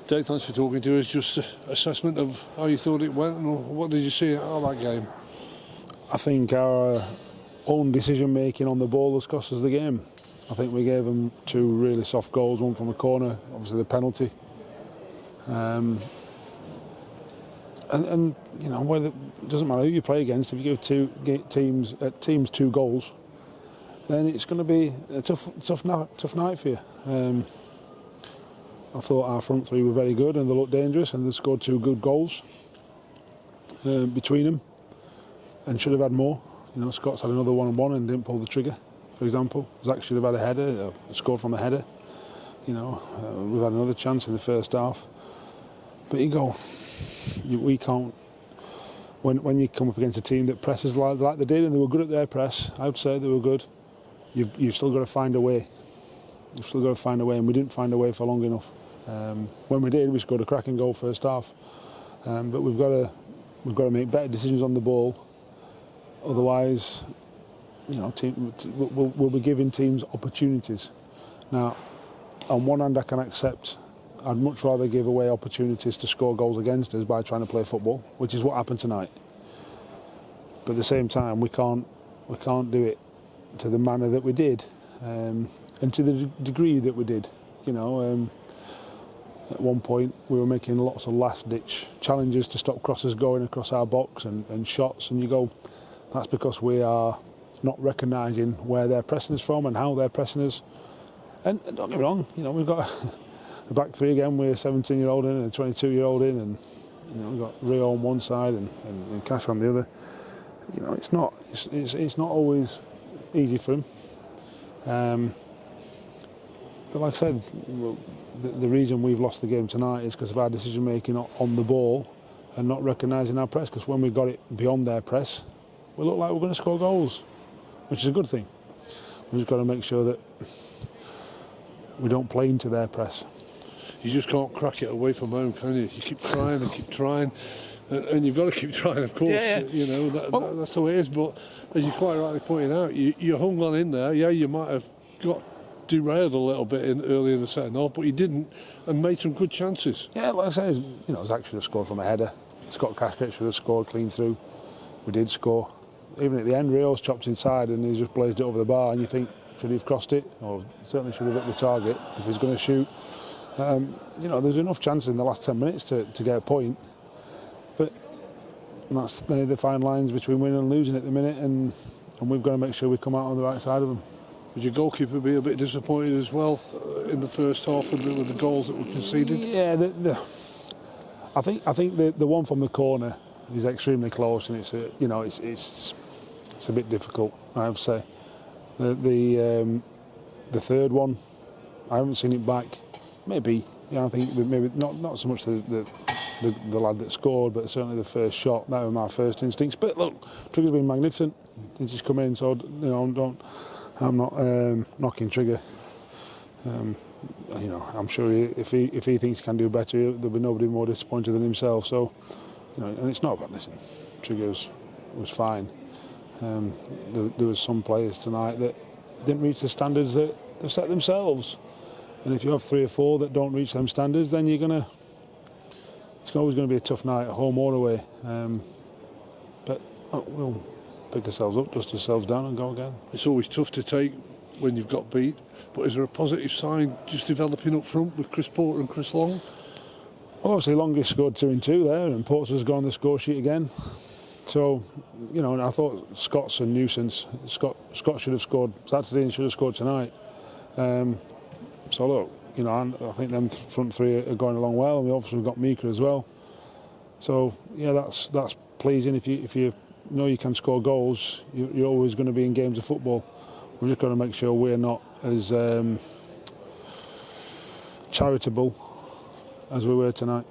Dave, thanks for talking to us. Just assessment of how you thought it went and what did you see out of that game? I think our own decision making on the ball has cost us the game. I think we gave them 2 really soft goals, one from a corner, obviously the penalty. And you know, whether, it doesn't matter who you play against. If you give teams 2 goals, then it's going to be a tough night for you. I thought our front 3 were very good and they looked dangerous, and they scored 2 good goals between them, and should have had more. You know, Scott's had another 1-on-1 and didn't pull the trigger, for example. Zach should have had a header, scored from a header. You know, we've had another chance in the first half. But we can't. When you come up against a team that presses like they did, and they were good at their press, I would say they were good. You've still got to find a way. You've still got to find a way, and we didn't find a way for long enough. When we did, we scored a cracking goal first half. But we've got to make better decisions on the ball. Otherwise, you know, we'll be giving teams opportunities. Now, on one hand, I can accept. I'd much rather give away opportunities to score goals against us by trying to play football, which is what happened tonight. But at the same time, we can't do it to the manner that we did, and to the degree that we did. You know, at one point we were making lots of last-ditch challenges to stop crosses going across our box and shots, and you go, that's because we are not recognising where they're pressing us from and how they're pressing us. And don't get me wrong, you know, we've got the back 3 again with a 17-year-old in and a 22-year-old in, and you know, we've got Rio on one side and Cash on the other. You know, it's not always easy for him. But like I said, the reason we've lost the game tonight is because of our decision making on the ball and not recognising our press. Because when we got it beyond their press, we looked like we're going to score goals, which is a good thing. We've just got to make sure that we don't play into their press. You just can't crack it away from home, can you? You keep trying and keep trying, and you've got to keep trying, of course. Yeah. You know, that's the way it is. But as you quite rightly pointed out, you hung on in there. Yeah, you might have got derailed a little bit early in the second half, but you didn't, and made some good chances. Yeah, like I say, you know, Zach should have scored from a header. Scott Casket should have scored clean through. We did score. Even at the end, Rio's chopped inside and he's just blazed it over the bar, and you think, should he have crossed it? Or certainly should have hit the target if he's going to shoot. You know, there's enough chances in the last 10 minutes to get a point, but that's the fine lines between winning and losing at the minute, and we've got to make sure we come out on the right side of them. Would your goalkeeper be a bit disappointed as well in the first half with the goals that were conceded? Yeah, I think the one from the corner is extremely close, and it's a bit difficult, I would say. The third one, I haven't seen it back. Maybe, I think maybe not so much the lad that scored, but certainly the first shot. That was my first instincts. But look, Trigger's been magnificent since he's come in, so you know, I'm not knocking Trigger. You know, I'm sure if he thinks he can do better, there'll be nobody more disappointed than himself. So, you know, and it's not about this. Trigger was fine. There was some players tonight that didn't reach the standards that they've set themselves. And if you have 3 or 4 that don't reach them standards, then it's always going to be a tough night at home or away. But we'll pick ourselves up, dust ourselves down and go again. It's always tough to take when you've got beat, but is there a positive sign just developing up front with Chris Porter and Chris Long? Well, obviously Longest scored 2 and 2 there, and Porter's gone on the score sheet again. So, you know, and I thought Scott's a nuisance. Scott should have scored Saturday and should have scored tonight. So look, you know, I think them front 3 are going along well, and we obviously got Mika as well. So yeah, that's pleasing. If you know you can score goals, you're always going to be in games of football. We've just got to make sure we're not as charitable as we were tonight.